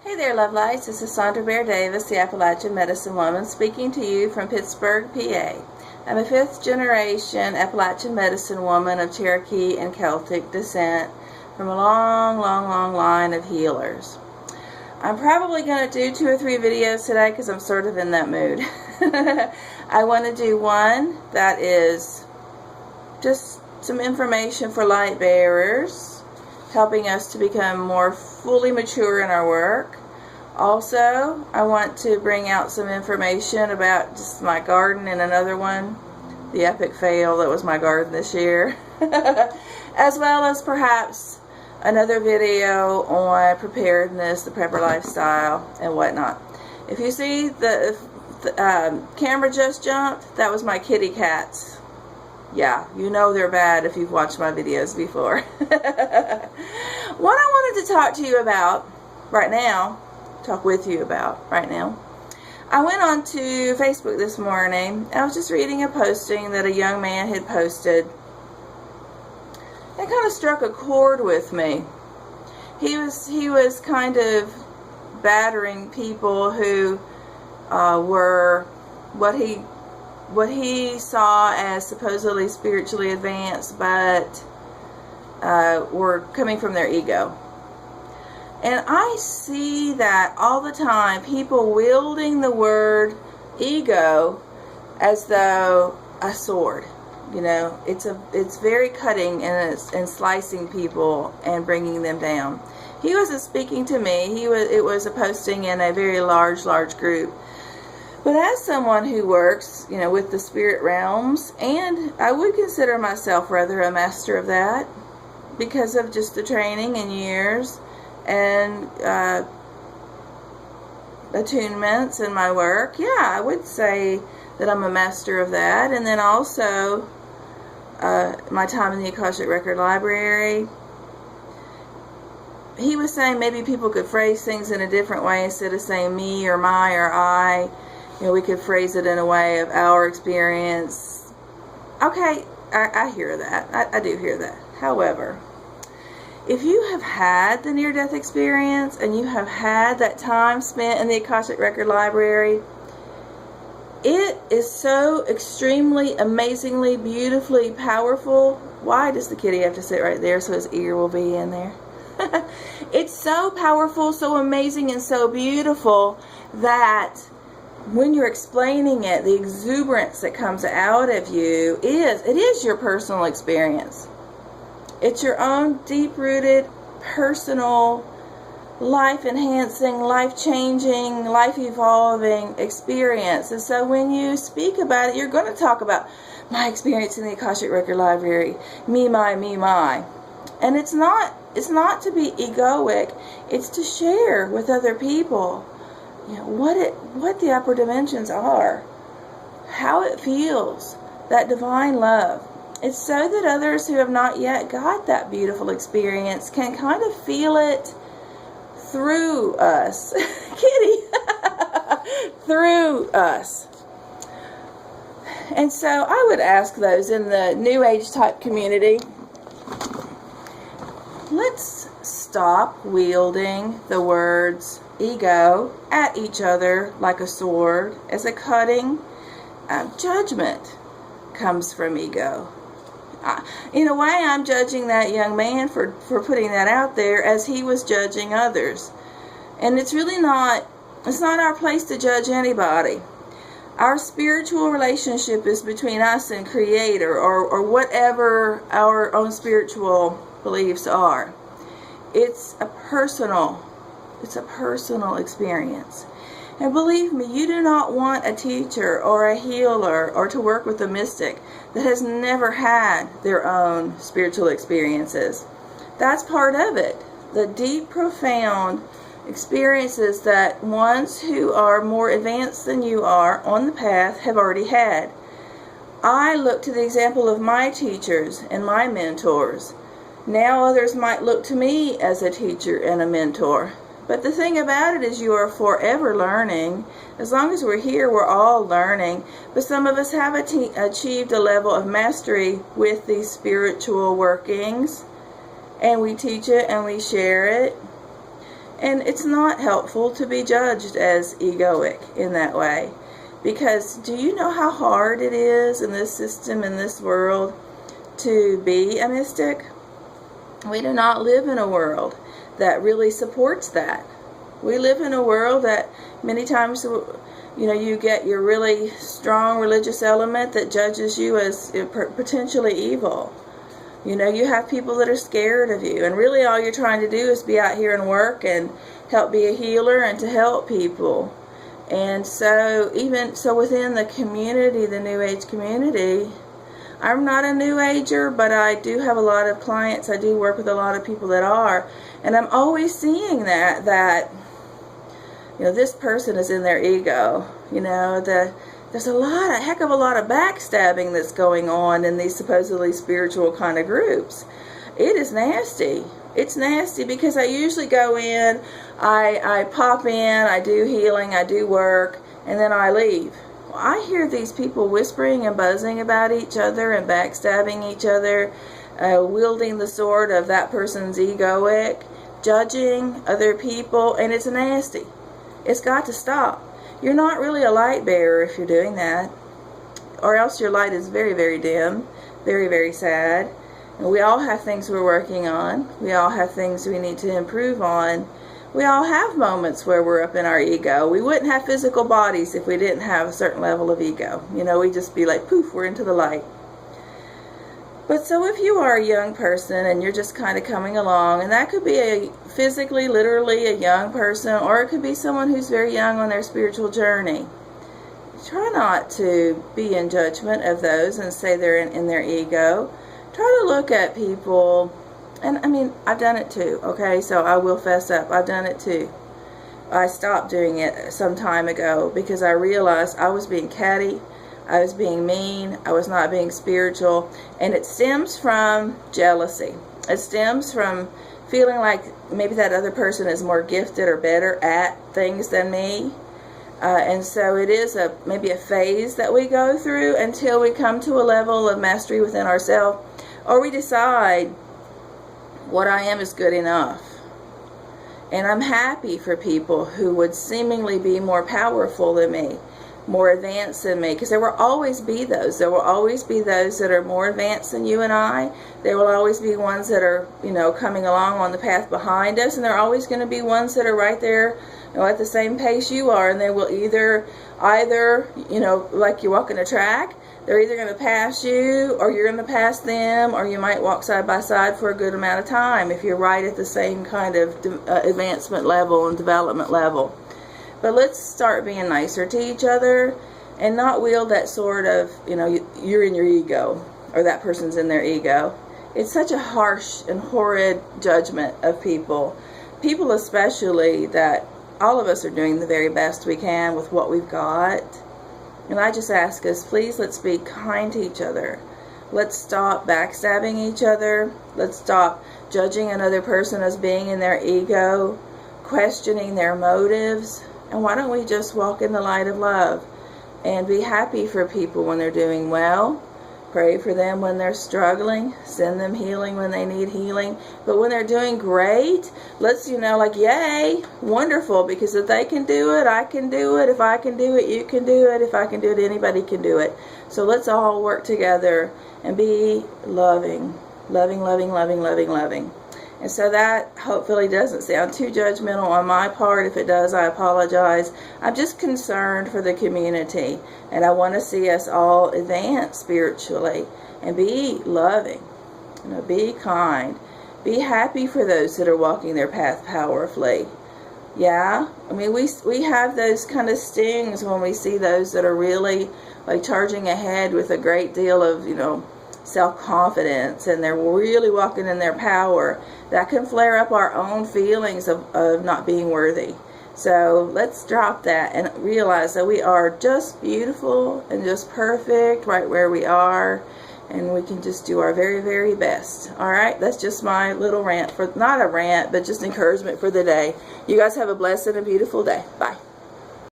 Hey there, love lights. This is Sandra Bear Davis, the Appalachian Medicine Woman, speaking to you from Pittsburgh, PA. I'm a fifth-generation Appalachian medicine woman of Cherokee and Celtic descent from a long line of healers. I'm probably going to do 2 or 3 videos today because I'm sort of in that mood. I want to do one that is just some information for light bearers, helping us to become more fully mature in our work. Also, I want to bring out some information about just my garden and another one, the epic fail that was my garden this year, as well as perhaps another video on preparedness, the prepper lifestyle, and whatnot. If you see the camera just jumped, that was my kitty cats. Yeah, you know they're bad if you've watched my videos before. What I wanted to talk to you about right now, I went on to Facebook this morning, and I was just reading a posting that a young man had posted. It kind of struck a chord with me. He was kind of battering people who were what he saw as supposedly spiritually advanced, but were coming from their ego. And I see that all the time, people wielding the word ego as though a sword. You know, it's very cutting and slicing people and bringing them down. He wasn't speaking to me. It was a posting in a very large group. But as someone who works, you know, with the spirit realms, and I would consider myself rather a master of that because of just the training and years and attunements in my work, yeah, I would say that I'm a master of that. And then also my time in the Akashic Record Library. He was saying maybe people could phrase things in a different way instead of saying me or my or I. You know, we could phrase it in a way of our experience. Okay, I hear that. I do hear that. However, if you have had the near-death experience and you have had that time spent in the Akashic Record Library, it is so extremely, amazingly, beautifully powerful. Why does the kitty have to sit right there so his ear will be in there? It's so powerful, so amazing, and so beautiful that when you're explaining it, the exuberance that comes out of you is your personal experience. It's your own deep-rooted, personal, life-enhancing, life-changing, life-evolving experience. And so when you speak about it, you're going to talk about my experience in the Akashic Record Library, me, my. And it's not to be egoic. It's to share with other people, you know, what the upper dimensions are, how it feels, that divine love. It's so that others who have not yet got that beautiful experience can kind of feel it through us. Kitty! Through us. And so I would ask those in the New Age type community, let's stop wielding the words ego at each other like a sword, as a cutting. Judgment comes from ego. In a way, I'm judging that young man for putting that out there as he was judging others. And it's really not our place to judge anybody. Our spiritual relationship is between us and Creator, or whatever our own spiritual beliefs are. It's a personal experience. And believe me, you do not want a teacher or a healer or to work with a mystic that has never had their own spiritual experiences. That's part of it. The deep, profound experiences that ones who are more advanced than you are on the path have already had. I look to the example of my teachers and my mentors. Now others might look to me as a teacher and a mentor. But the thing about it is you are forever learning. As long as we're here, we're all learning. But some of us have achieved a level of mastery with these spiritual workings. And we teach it and we share it. And it's not helpful to be judged as egoic in that way. Because do you know how hard it is in this system, in this world, to be a mystic? We do not live in a world that really supports that. We live in a world that many times, you get your really strong religious element that judges you as potentially evil. You have people that are scared of you, and really all you're trying to do is be out here and work and help be a healer and to help people. And so within the community, the New Age community, I'm not a New Ager, but I do have a lot of clients. I do work with a lot of people that are, and I'm always seeing that this person is in their ego. There's a heck of a lot of backstabbing that's going on in these supposedly spiritual kind of groups. It is nasty. It's nasty because I usually go in, I pop in, I do healing, I do work, and then I leave. Well, I hear these people whispering and buzzing about each other and backstabbing each other, wielding the sword of that person's egoic, judging other people, and it's nasty. It's got to stop. You're not really a light bearer if you're doing that, or else your light is very, very dim, very, very sad. And we all have things we're working on. We all have things we need to improve on. We all have moments where we're up in our ego. We wouldn't have physical bodies if we didn't have a certain level of ego. We'd just be like, poof, we're into the light. But so if you are a young person and you're just kind of coming along, and that could be physically, literally a young person, or it could be someone who's very young on their spiritual journey. Try not to be in judgment of those and say they're in their ego. Try to look at people, and I've done it too, okay, so I will fess up, I've done it too. I stopped doing it some time ago because I realized I was being catty, I was being mean, I was not being spiritual, and it stems from jealousy. It stems from feeling like maybe that other person is more gifted or better at things than me. And so it is maybe a phase that we go through until we come to a level of mastery within ourselves, or we decide what I am is good enough. And I'm happy for people who would seemingly be more powerful than me, more advanced than me, because there will always be those. There will always be those that are more advanced than you and I. There will always be ones that are, coming along on the path behind us, and there are always going to be ones that are right there, at the same pace you are, and they will either, like you're walking a track, they're either going to pass you, or you're going to pass them, or you might walk side by side for a good amount of time if you're right at the same kind of advancement level and development level. But let's start being nicer to each other and not wield that sort of, you're in your ego, or that person's in their ego. It's such a harsh and horrid judgment of people. People especially, that all of us are doing the very best we can with what we've got. And I just ask us, please, let's be kind to each other. Let's stop backstabbing each other. Let's stop judging another person as being in their ego, questioning their motives. And why don't we just walk in the light of love and be happy for people when they're doing well, pray for them when they're struggling, send them healing when they need healing. But when they're doing great, let's, yay, wonderful, because if they can do it, I can do it. If I can do it, you can do it. If I can do it, anybody can do it. So let's all work together and be loving, loving, loving, loving, loving, loving. And so that hopefully doesn't sound too judgmental on my part. If it does, I apologize. I'm just concerned for the community, and I want to see us all advance spiritually and be loving, be kind, be happy for those that are walking their path powerfully. Yeah, we have those kind of stings when we see those that are really charging ahead with a great deal of, self-confidence, and they're really walking in their power. That can flare up our own feelings of not being worthy. So let's drop that and realize that we are just beautiful and just perfect right where we are, and we can just do our very, very best. Alright, that's just my little rant, not a rant, but just encouragement for the day. You guys have a blessed and a beautiful day. Bye.